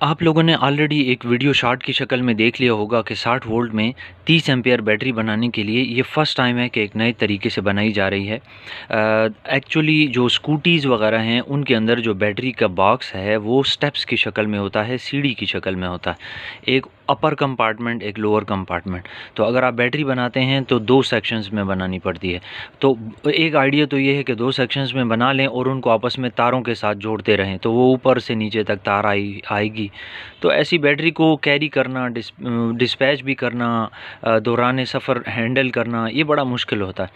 आप लोगों ने ऑलरेडी एक वीडियो शॉर्ट की शक्ल में देख लिया होगा कि 60 वोल्ट में 30 एम्पेयर बैटरी बनाने के लिए ये फ़र्स्ट टाइम है कि एक नए तरीके से बनाई जा रही है। एक्चुअली जो स्कूटीज़ वगैरह हैं उनके अंदर जो बैटरी का बॉक्स है वो स्टेप्स की शक्ल में होता है, सीढ़ी की शक्ल में होता है। एक अपर कंपार्टमेंट, एक लोअर कंपार्टमेंट। तो अगर आप बैटरी बनाते हैं तो 2 सेक्शंस में बनानी पड़ती है। तो एक आइडिया तो ये है कि 2 सेक्शंस में बना लें और उनको आपस में तारों के साथ जोड़ते रहें, तो वो ऊपर से नीचे तक तार आएगी। तो ऐसी बैटरी को कैरी करना, डिस्पैच भी करना, दौरान सफ़र हैंडल करना, ये बड़ा मुश्किल होता है।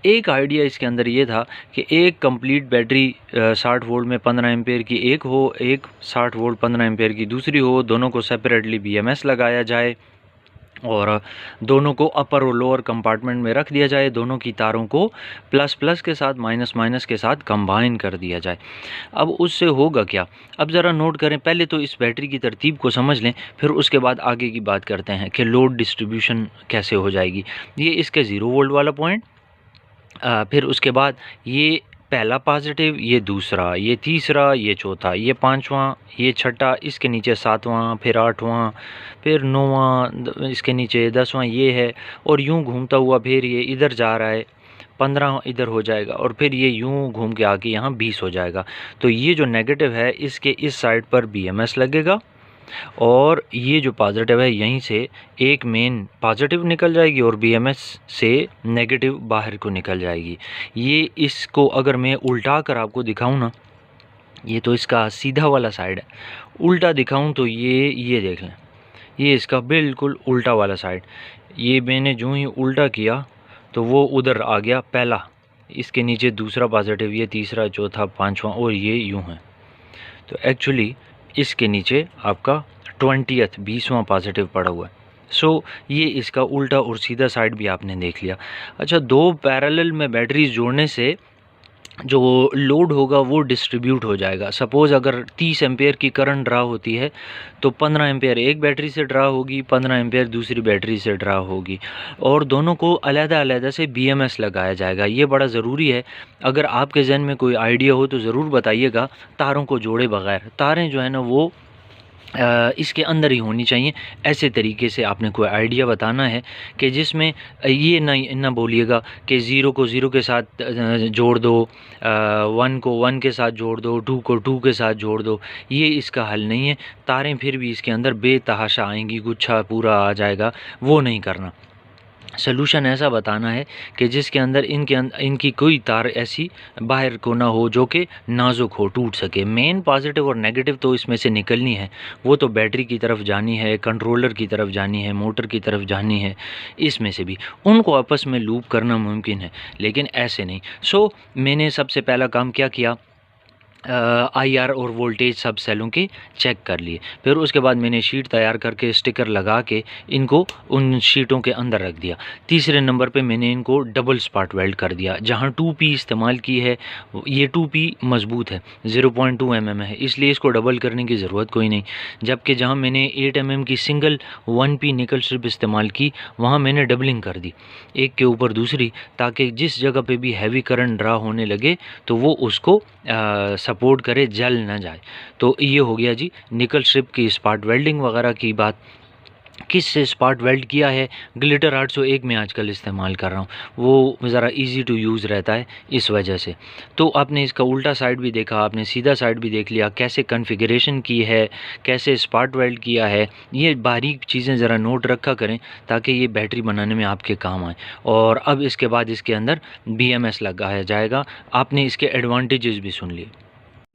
एक आइडिया इसके अंदर ये था कि एक कंप्लीट बैटरी 60 वोल्ट में 15 एम्पेयर की एक हो, एक 60 वोल्ट 15 एम्पेयर की दूसरी हो, दोनों को सेपरेटली बीएमएस लगाया जाए और दोनों को अपर और लोअर कंपार्टमेंट में रख दिया जाए। दोनों की तारों को प्लस प्लस के साथ माइनस माइनस के साथ कंबाइन कर दिया जाए। अब उससे होगा क्या, अब ज़रा नोट करें। पहले तो इस बैटरी की तरतीब को समझ लें, फिर उसके बाद आगे की बात करते हैं कि लोड डिस्ट्रीब्यूशन कैसे हो जाएगी। ये इसके 0 वोल्ट वाला पॉइंट, फिर उसके बाद ये पहला पॉजिटिव, ये दूसरा, ये तीसरा, ये चौथा, ये पांचवा, ये छठा, इसके नीचे सातवां, फिर आठवां, फिर नौवां, इसके नीचे 10वां ये है, और यूं घूमता हुआ फिर ये इधर जा रहा है, 15 इधर हो जाएगा, और फिर ये यूं घूम के आके यहाँ 20 हो जाएगा। तो ये जो नेगेटिव है इसके इस साइड पर बीएमएस लगेगा और ये जो पॉजिटिव है यहीं से एक मेन पॉजिटिव निकल जाएगी और बीएमएस से नेगेटिव बाहर को निकल जाएगी। ये इसको अगर मैं उल्टा कर आपको दिखाऊं ना, ये तो इसका सीधा वाला साइड है, उल्टा दिखाऊं तो ये देख लें, ये इसका बिल्कुल उल्टा वाला साइड। ये मैंने जो ही उल्टा किया तो वो उधर आ गया पहला, इसके नीचे दूसरा पॉजिटिव, ये तीसरा, चौथा, पांचवा, और ये यूं है। तो एक्चुअली इसके नीचे आपका 20वां पॉजिटिव पड़ा हुआ है। सो ये इसका उल्टा और सीधा साइड भी आपने देख लिया। अच्छा, 2 पैरेलल में बैटरीज जोड़ने से जो लोड होगा वो डिस्ट्रीब्यूट हो जाएगा। सपोज़ अगर 30 एम्पेयर की करंट ड्रा होती है तो 15 एम्पेयर एक बैटरी से ड्रा होगी, 15 एम्पेयर दूसरी बैटरी से ड्रा होगी, और दोनों को अलग-अलग से बीएमएस लगाया जाएगा। ये बड़ा ज़रूरी है। अगर आपके ज़हन में कोई आइडिया हो तो ज़रूर बताइएगा। तारों को जोड़े बगैर, तारें जो है ना वो इसके अंदर ही होनी चाहिए। ऐसे तरीके से आपने कोई आइडिया बताना है कि जिसमें ये ना बोलिएगा कि 0 को 0 के साथ जोड़ दो, 1 को 1 के साथ जोड़ दो, 2 को 2 के साथ जोड़ दो। ये इसका हल नहीं है। तारें फिर भी इसके अंदर बेतहाशा आएंगी, गुच्छा पूरा आ जाएगा, वो नहीं करना। सलूशन ऐसा बताना है कि जिसके अंदर इनकी कोई तार ऐसी बाहर को ना हो जो कि नाजुक हो, टूट सके। मेन पॉजिटिव और नेगेटिव तो इसमें से निकलनी है, वो तो बैटरी की तरफ जानी है, कंट्रोलर की तरफ जानी है, मोटर की तरफ जानी है। इसमें से भी उनको आपस में लूप करना मुमकिन है, लेकिन ऐसे नहीं। सो मैंने सबसे पहला काम क्या किया, आईआर और वोल्टेज सब सेलों के चेक कर लिए। फिर उसके बाद मैंने शीट तैयार करके स्टिकर लगा के इनको उन शीटों के अंदर रख दिया। तीसरे नंबर पे मैंने इनको डबल स्पॉट वेल्ड कर दिया। जहाँ 2P इस्तेमाल की है, ये 2P मजबूत है, 0.2 mm है, इसलिए इसको डबल करने की ज़रूरत कोई नहीं। जबकि जहाँ मैंने 8 mm की सिंगल 1P निकल स्ट्रिप इस्तेमाल की, वहाँ मैंने डबलिंग कर दी, एक के ऊपर दूसरी, ताकि जिस जगह पे भी हैवी करंट ड्रा होने लगे तो वो उसको सपोर्ट करे, जल ना जाए। तो ये हो गया जी निकल स्ट्रिप की स्पॉट वेल्डिंग वगैरह की बात। किस से स्पॉट वेल्ड किया है, ग्लिटर 801 में आजकल इस्तेमाल कर रहा हूँ, वो ज़रा इजी टू यूज़ रहता है इस वजह से। तो आपने इसका उल्टा साइड भी देखा, आपने सीधा साइड भी देख लिया, कैसे कॉन्फ़िगरेशन की है, कैसे स्पॉट वेल्ड किया है। ये बारीक चीज़ें ज़रा नोट रखा करें ताकि ये बैटरी बनाने में आपके काम आए। और अब इसके बाद इसके अंदर बीएमएस लगाया जाएगा। आपने इसके एडवांटेजेस भी सुन लिए।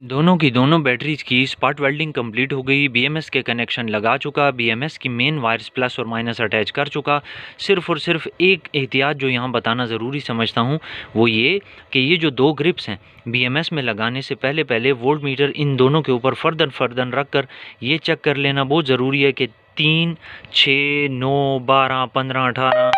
दोनों की दोनों बैटरीज की स्पॉट वेल्डिंग कंप्लीट हो गई, बीएमएस के कनेक्शन लगा चुका, बीएमएस की मेन वायर्स प्लस और माइनस अटैच कर चुका। सिर्फ और सिर्फ एक एहतियात जो यहाँ बताना ज़रूरी समझता हूँ वो ये कि ये जो 2 ग्रिप्स हैं बीएमएस में लगाने से पहले वोल्ट मीटर इन दोनों के ऊपर फर्दन रख कर ये चेक कर लेना बहुत ज़रूरी है कि 3, 6, 9, 12, 15, 18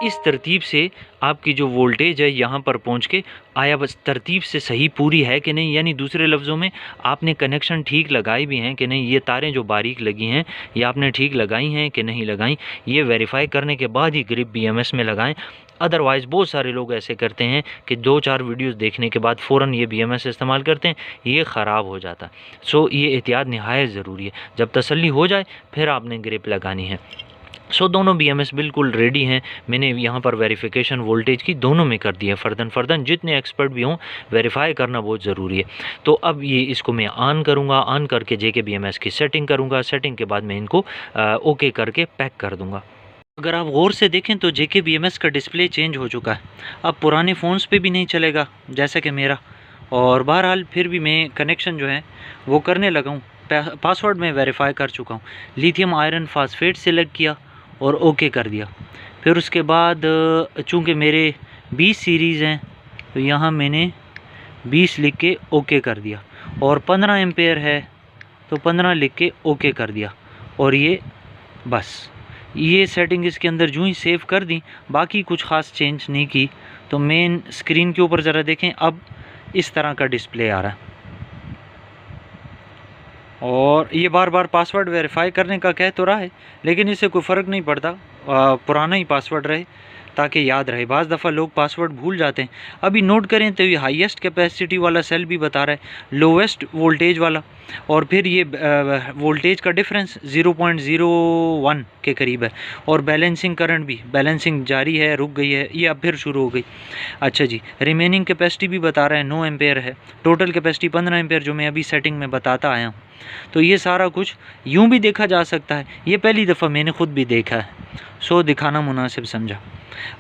इस तरतीब से आपकी जो वोल्टेज है यहाँ पर पहुँच के आया, बस तरतीब से सही पूरी है कि नहीं, यानी दूसरे लफ्ज़ों में आपने कनेक्शन ठीक लगाई भी हैं कि नहीं, ये तारें जो बारीक लगी हैं ये आपने ठीक लगाई हैं कि नहीं लगाई, ये वेरीफाई करने के बाद ही ग्रिप BMS में लगाएं। अदरवाइज़ बहुत सारे लोग ऐसे करते हैं कि 2-4 वीडियोस देखने के बाद फ़ौरन ये BMS इस्तेमाल करते हैं, ये ख़राब हो जाता है। सो ये एहतियात निहायत ज़रूरी है। जब तसल्ली हो जाए फिर आपने ग्रिप लगानी है। सो दोनों BMS बिल्कुल रेडी हैं। मैंने यहाँ पर वेरिफिकेशन वोल्टेज की दोनों में कर दी है फ़र्दन जितने एक्सपर्ट भी हों वेरीफाई करना बहुत ज़रूरी है। तो अब ये इसको मैं ऑन करूँगा, ऑन करके JK BMS की सेटिंग करूँगा, सेटिंग के बाद मैं इनको ओके करके पैक कर दूँगा। अगर आप गौर से देखें तो JK BMS का डिस्प्ले चेंज हो चुका है, अब पुराने फ़ोन्स पे भी नहीं चलेगा जैसा कि मेरा। और बहरहाल फिर भी मैं कनेक्शन जो है वो करने लगा हूँ। पासवर्ड मैं वेरीफाई कर चुका हूँ, लिथियम आयरन फास्फेट सेलेक्ट किया और ओके कर दिया। फिर उसके बाद चूँकि मेरे 20 सीरीज़ हैं तो यहाँ मैंने 20 लिख के ओके कर दिया, और 15 एम्पेयर है तो 15 लिख के ओके कर दिया। और ये बस ये सेटिंग इसके अंदर जो ही सेव कर दी, बाकी कुछ ख़ास चेंज नहीं की। तो मेन स्क्रीन के ऊपर ज़रा देखें, अब इस तरह का डिस्प्ले आ रहा है। और ये बार बार पासवर्ड वेरीफाई करने का कह तो रहा है, लेकिन इससे कोई फ़र्क नहीं पड़ता, पुराना ही पासवर्ड रहे ताकि याद रहे। बाज़ दफ़ा लोग पासवर्ड भूल जाते हैं। अभी नोट करें तो ये हाईएस्ट कैपेसिटी वाला सेल भी बता रहा है, लोवेस्ट वोल्टेज वाला, और फिर ये वोल्टेज का डिफरेंस 0.01 के करीब है। और बैलेंसिंग करंट भी, बैलेंसिंग जारी है, रुक गई है, ये अब फिर शुरू हो गई। अच्छा जी, रिमेनिंग कैपेसिटी भी बता रहा है 9 एम्पेयर है, टोटल कैपेसिटी 15 एम्पेयर जो मैं अभी सेटिंग में बताता आया हूँ। तो ये सारा कुछ यूँ भी देखा जा सकता है, ये पहली दफ़ा मैंने ख़ुद भी देखा है, सो दिखाना मुनासिब समझा।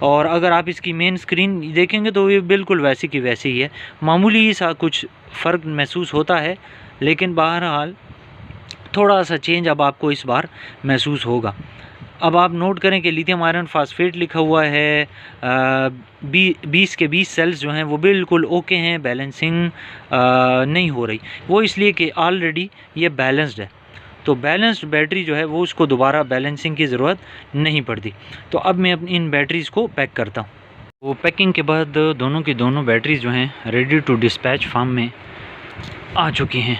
और अगर आप इसकी मेन स्क्रीन देखेंगे तो ये बिल्कुल वैसी की वैसी ही है, मामूली सा कुछ फ़र्क महसूस होता है, लेकिन बहरहाल थोड़ा सा चेंज अब आपको इस बार महसूस होगा। अब आप नोट करें कि लिथियम आयरन फास्फेट लिखा हुआ है, 20 के 20 सेल्स जो हैं वो बिल्कुल ओके हैं, बैलेंसिंग नहीं हो रही, वो इसलिए कि ऑलरेडी ये बैलेंस्ड है। तो बैलेंस्ड बैटरी जो है वो उसको दोबारा बैलेंसिंग की ज़रूरत नहीं पड़ती। तो अब मैं अपनी इन बैटरीज़ को पैक करता हूँ। वो पैकिंग के बाद दोनों की दोनों बैटरीज़ जो हैं रेडी टू डिस्पैच फार्म में आ चुकी हैं।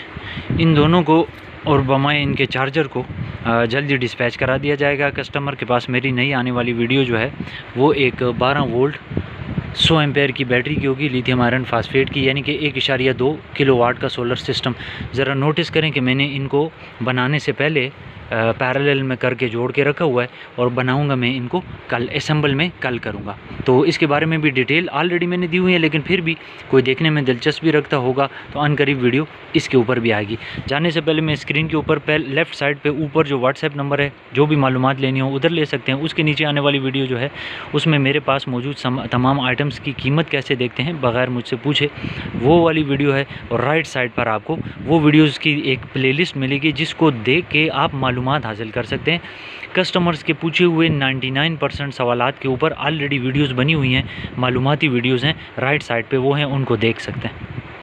इन दोनों को और बमाए इनके चार्जर को जल्दी डिस्पैच करा दिया जाएगा कस्टमर के पास। मेरी नई आने वाली वीडियो जो है वो एक 12 वोल्ट 100 एम्पेयर की बैटरी की होगी, लिथियम आयरन फास्फेट की, यानी कि 1.2 किलोवाट का सोलर सिस्टम। ज़रा नोटिस करें कि मैंने इनको बनाने से पहले पैरेलल में करके जोड़ के रखा हुआ है, और बनाऊंगा मैं इनको कल, असेंबल में कल करूंगा। तो इसके बारे में भी डिटेल ऑलरेडी मैंने दी हुई है, लेकिन फिर भी कोई देखने में दिलचस्पी रखता होगा तो अनकरीब वीडियो इसके ऊपर भी आएगी। जाने से पहले मैं स्क्रीन के ऊपर लेफ़्ट साइड पे ऊपर जो व्हाट्सएप नंबर है, जो भी मालूमात लेनी हो उधर ले सकते हैं। उसके नीचे आने वाली वीडियो जो है उसमें मेरे पास मौजूद तमाम आइटम्स की कीमत कैसे देखते हैं बग़ैर मुझसे पूछे, वो वाली वीडियो है। और राइट साइड पर आपको वो वीडियोज़ की एक प्लेलिस्ट मिलेगी जिसको देख के आप मालूमात हासिल कर सकते हैं। कस्टमर्स के पूछे हुए 99% सवालात के ऊपर ऑलरेडी वीडियोस बनी हुई हैं, मालूमाती वीडियोस हैं, राइट साइड पे वो हैं, उनको देख सकते हैं।